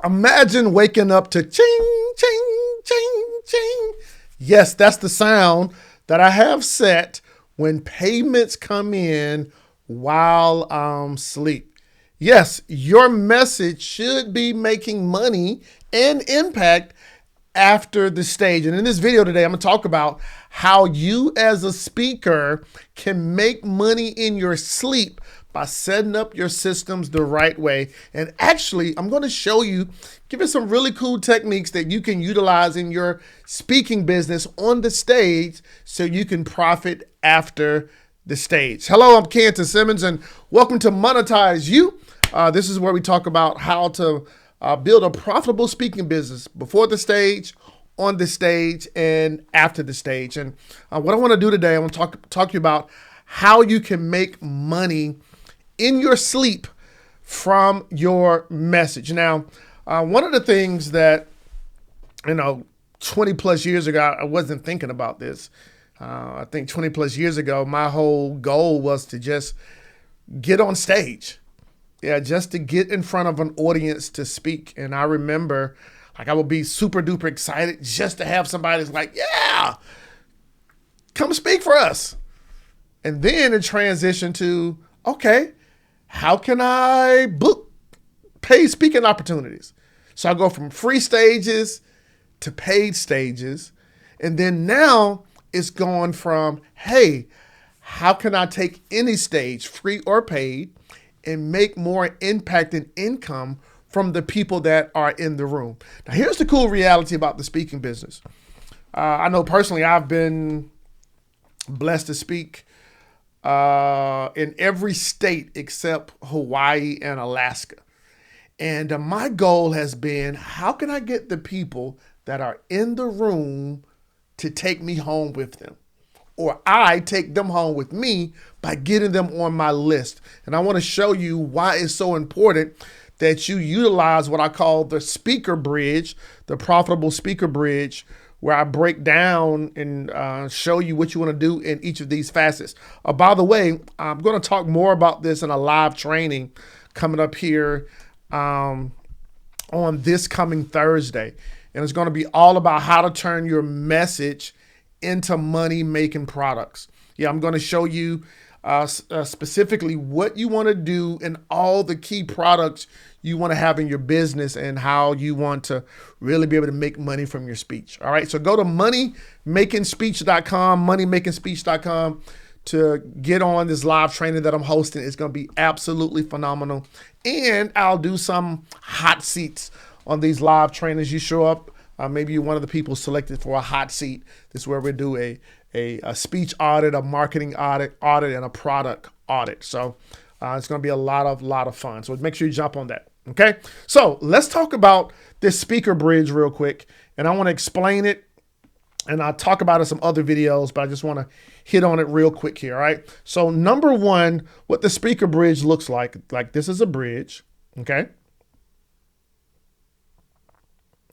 Imagine waking up to ching, ching, ching, ching. Yes, that's the sound that I have set when payments come in while I'm asleep. Yes, your message should be making money and impact after the stage. And in this video today, I'm going to talk about how you as a speaker can make money in your sleep by setting up your systems the right way. And actually, I'm going to show you, give you some really cool techniques that you can utilize in your speaking business on the stage so you can profit after the stage. Hello, I'm Canton Simmons and welcome to Monetize You. This is where we talk about how to build a profitable speaking business before the stage, on the stage, and after the stage. And what I want to do today, I want to talk to you about how you can make money in your sleep from your message. Now, one of the things that, 20 plus years ago, I wasn't thinking about this. I think 20 plus years ago, my whole goal was to just get on stage. Yeah, just to get in front of an audience to speak. And I remember I would be super duper excited just to have somebody that's like, yeah, come speak for us. And then it transitioned to, okay, how can I book paid speaking opportunities? So I go from free stages to paid stages. And then now it's gone from, hey, how can I take any stage, free or paid, and make more impact and income from the people that are in the room? Now, here's the cool reality about the speaking business. I know personally, I've been blessed to speak in every state except Hawaii and Alaska. And my goal has been, how can I get the people that are in the room to take me home with them? Or I take them home with me by getting them on my list. And I want to show you why it's so important that you utilize what I call the speaker bridge, the profitable speaker bridge, where I break down and show you what you want to do in each of these facets. By the way, I'm going to talk more about this in a live training coming up here on this coming Thursday. And it's going to be all about how to turn your message into money-making products. Yeah, I'm going to show you specifically what you want to do and all the key products you want to have in your business and how you want to really be able to make money from your speech. All right, so go to moneymakingspeech.com to get on this live training that I'm hosting. It's going to be absolutely phenomenal. And I'll do some hot seats on these live trainings. You show up, maybe you're one of the people selected for a hot seat. This is where we do a speech audit, a marketing audit, and a product audit. So it's going to be a lot of fun. So make sure you jump on that. Okay. So let's talk about this speaker bridge real quick. And I want to explain it. And I'll talk about it in some other videos, but I just want to hit on it real quick here. All right. So number one, what the speaker bridge looks like this is a bridge. Okay.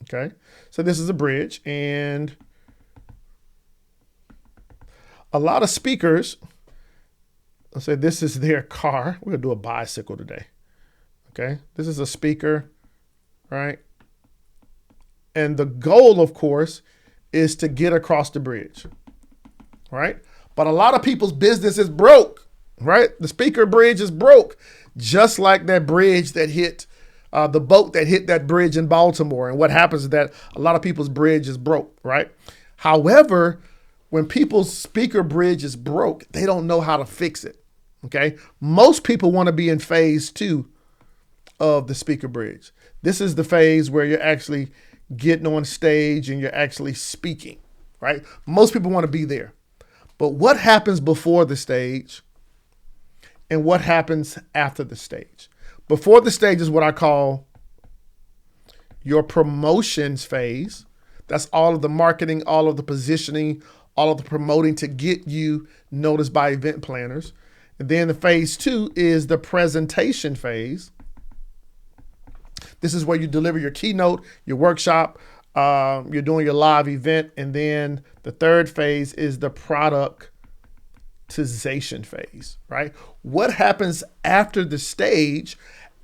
Okay. So this is a bridge, and a lot of speakers, let's say this is their car. We're going to do a bicycle today. Okay. This is a speaker, right? And the goal, of course, is to get across the bridge, right? But a lot of people's business is broke, right? The speaker bridge is broke, just like that bridge that hit the boat that hit that bridge in Baltimore. And what happens is that a lot of people's bridge is broke, right? However, when people's speaker bridge is broke, they don't know how to fix it, okay? Most people want to be in phase 2 of the speaker bridge. This is the phase where you're actually getting on stage and you're actually speaking, right? Most people want to be there. But what happens before the stage and what happens after the stage? Before the stage is what I call your promotions phase. That's all of the marketing, all of the positioning, all of the promoting to get you noticed by event planners. And then the phase 2 is the presentation phase. This is where you deliver your keynote, your workshop, you're doing your live event. And then the third phase is the productization phase, right? What happens after the stage,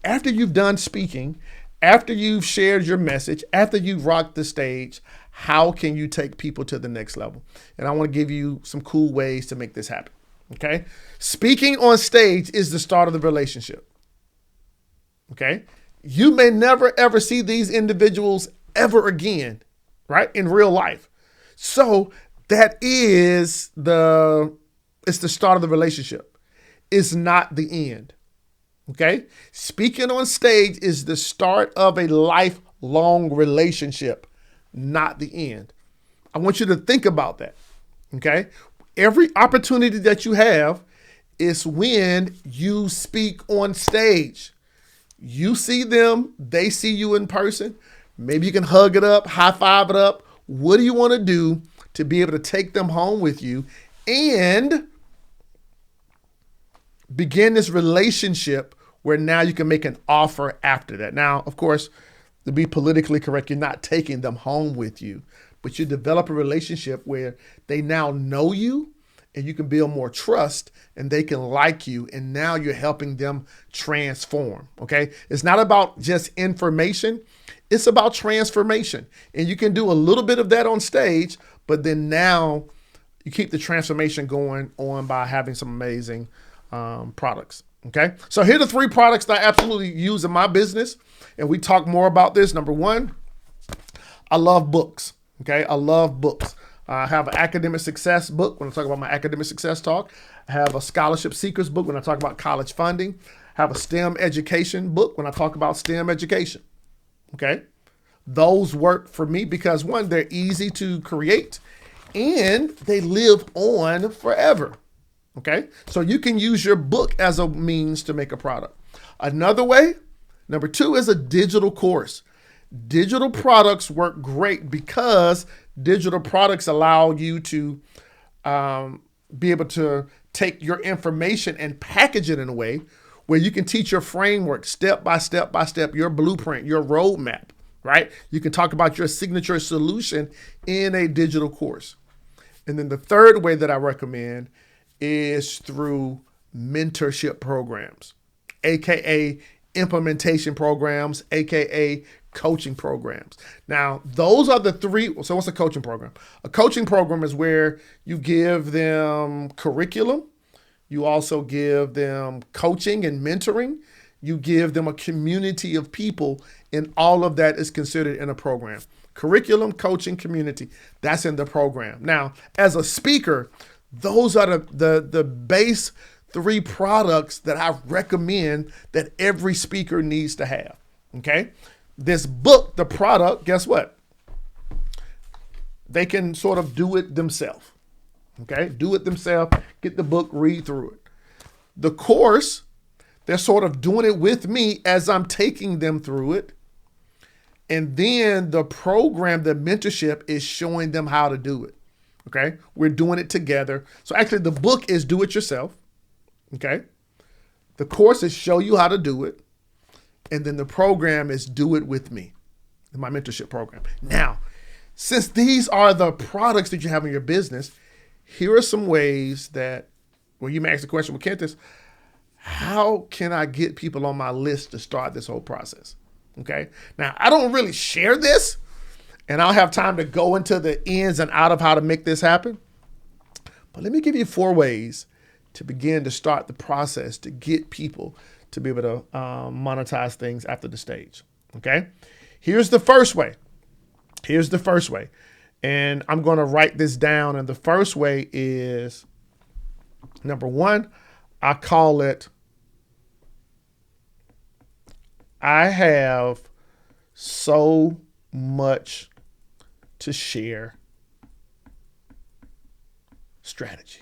after you've done speaking, After you've shared your message, after you've rocked the stage, how can you take people to the next level? And I want to give you some cool ways to make this happen. Okay. Speaking on stage is the start of the relationship. Okay. You may never, ever see these individuals ever again, right? In real life. So that is it's the start of the relationship. It's not the end. Okay. Speaking on stage is the start of a lifelong relationship, not the end. I want you to think about that. Okay. Every opportunity that you have is when you speak on stage. You see them, they see you in person. Maybe you can hug it up, high five it up. What do you want to do to be able to take them home with you and begin this relationship where now you can make an offer after that? Now, of course, to be politically correct, you're not taking them home with you, but you develop a relationship where they now know you and you can build more trust and they can like you. And now you're helping them transform. Okay. It's not about just information. It's about transformation. And you can do a little bit of that on stage, but then now you keep the transformation going on by having some amazing products. Okay. So here are the 3 products that I absolutely use in my business. And we talk more about this. Number 1, I love books. Okay. I love books. I have an academic success book when I talk about my academic success talk. I have a scholarship seekers book when I talk about college funding. I have a STEM education book when I talk about STEM education. Okay. Those work for me because 1, they're easy to create and they live on forever. Okay. So you can use your book as a means to make a product. Another way, number 2, is a digital course. Digital products work great because digital products allow you to be able to take your information and package it in a way where you can teach your framework step by step by step, your blueprint, your roadmap, right? You can talk about your signature solution in a digital course. And then the third way that I recommend is through mentorship programs, AKA implementation programs, AKA coaching programs. Now, those are the 3. So what's a coaching program? A coaching program is where you give them curriculum. You also give them coaching and mentoring. You give them a community of people, and all of that is considered in a program. Curriculum, coaching, community, that's in the program. Now, as a speaker, those are the base 3 products that I recommend that every speaker needs to have. Okay. This book, the product, guess what? They can sort of do it themselves. Okay. Do it themselves, get the book, read through it. The course, they're sort of doing it with me as I'm taking them through it. And then the program, the mentorship, is showing them how to do it. Okay. We're doing it together. So actually the book is do it yourself. Okay. The course is show you how to do it. And then the program is do it with me, in my mentorship program. Now, since these are the products that you have in your business, here are some ways that, well, you may ask the question, well, Kentis, how can I get people on my list to start this whole process? Okay. Now, I don't really share this, and I don't have time to go into the ins and out of how to make this happen. But let me give you 4 ways to begin to start the process to get people to be able to monetize things after the stage. Okay. Here's the first way. And I'm going to write this down. And the first way is, number 1, I call it, I have so much to share strategy.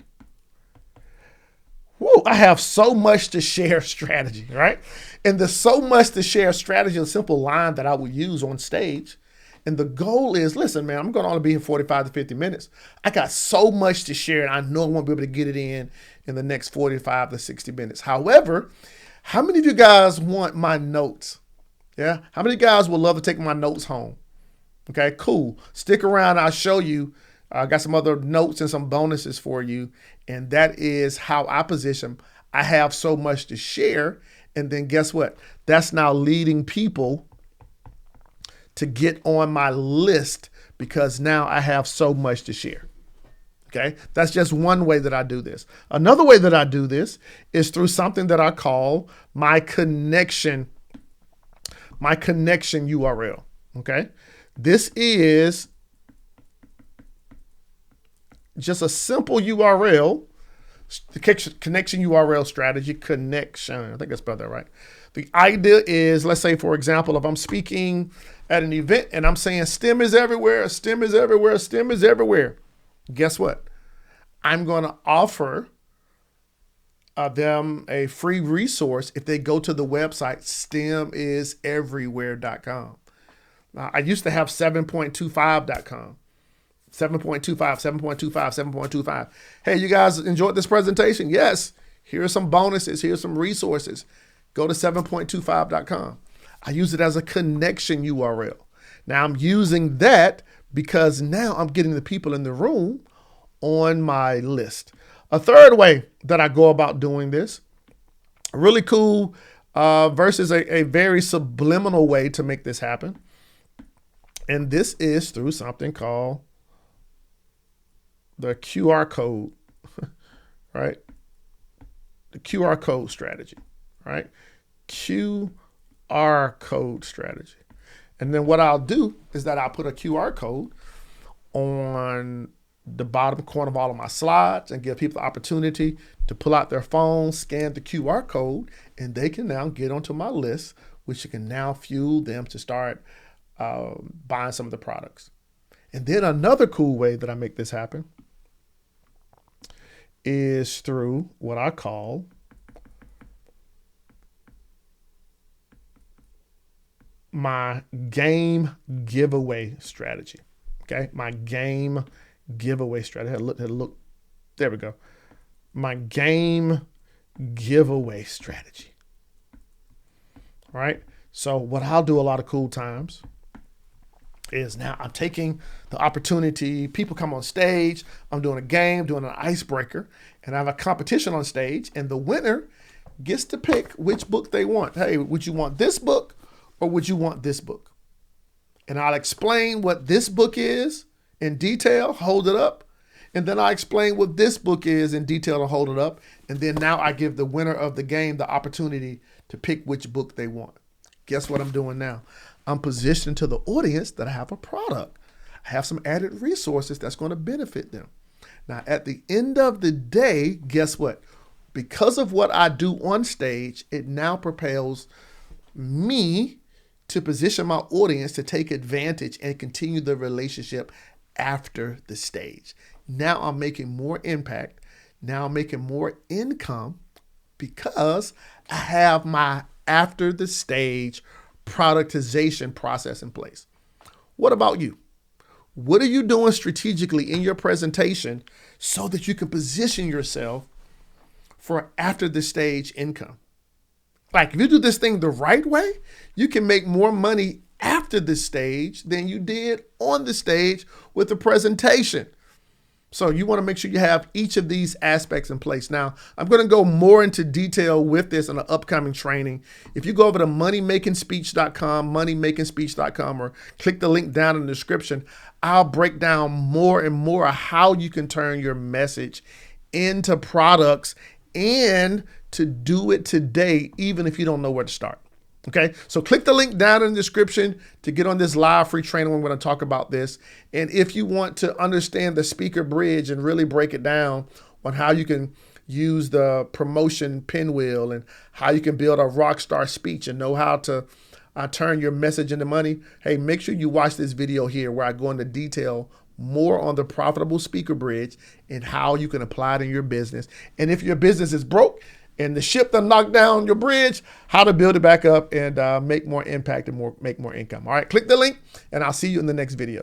Whoa, I have so much to share strategy, right? And the so much to share strategy is a simple line that I would use on stage. And the goal is, listen, man, I'm going to only be here 45 to 50 minutes. I got so much to share, and I know I won't be able to get it in the next 45 to 60 minutes. However, how many of you guys want my notes? Yeah. How many guys would love to take my notes home? Okay, cool. Stick around. I'll show you. I got some other notes and some bonuses for you. And that is how I position. I have so much to share. And then guess what? That's now leading people to get on my list because now I have so much to share. Okay, that's just one way that I do this. Another way that I do this is through something that I call my connection URL. Okay, this is just a simple URL, the connection URL strategy, connection. I think I spelled that right. The idea is, let's say, for example, if I'm speaking at an event and I'm saying STEM is everywhere, STEM is everywhere, STEM is everywhere. Guess what? I'm going to offer them a free resource if they go to the website stemiseverywhere.com. I used to have 7.25.com. 7.25, 7.25, 7.25. Hey, you guys enjoyed this presentation? Yes. Here are some bonuses. Here's some resources. Go to 7.25.com. I use it as a connection URL. Now I'm using that because now I'm getting the people in the room on my list. A third way that I go about doing this, really cool versus a very subliminal way to make this happen. And this is through something called the QR code, right? The QR code strategy, right? QR code strategy. And then what I'll do is that I'll put a QR code on the bottom corner of all of my slides and give people the opportunity to pull out their phone, scan the QR code, and they can now get onto my list, which can now fuel them to start buying some of the products. And then another cool way that I make this happen is through what I call my game giveaway strategy. Okay, my game giveaway strategy. Look, there we go. My game giveaway strategy. All right. So what I'll do a lot of cool times is now I'm taking the opportunity. People come on stage. I'm doing a game, doing an icebreaker, and I have a competition on stage, and the winner gets to pick which book they want. Hey, would you want this book or would you want this book? And I'll explain what this book is in detail, hold it up. And then I explain what this book is in detail and hold it up. And then now I give the winner of the game the opportunity to pick which book they want. Guess what I'm doing now? I'm positioning to the audience that I have a product. I have some added resources that's going to benefit them. Now, at the end of the day, guess what? Because of what I do on stage, it now propels me to position my audience to take advantage and continue the relationship after the stage. Now I'm making more impact. Now I'm making more income because I have my after the stage productization process in place. What about you? What are you doing strategically in your presentation so that you can position yourself for after the stage income? Like if you do this thing the right way, you can make more money after the stage than you did on the stage with the presentation. So you want to make sure you have each of these aspects in place. Now, I'm going to go more into detail with this in an upcoming training. If you go over to moneymakingspeech.com, or click the link down in the description, I'll break down more and more how you can turn your message into products and to do it today, even if you don't know where to start. Okay, so click the link down in the description to get on this live free training. We're going to talk about this. And if you want to understand the speaker bridge and really break it down on how you can use the promotion pinwheel and how you can build a rock star speech and know how to turn your message into money, hey, make sure you watch this video here where I go into detail more on the profitable speaker bridge and how you can apply it in your business. And if your business is broke and the ship that knocked down your bridge, how to build it back up and make more impact and make more income. All right, click the link and I'll see you in the next video.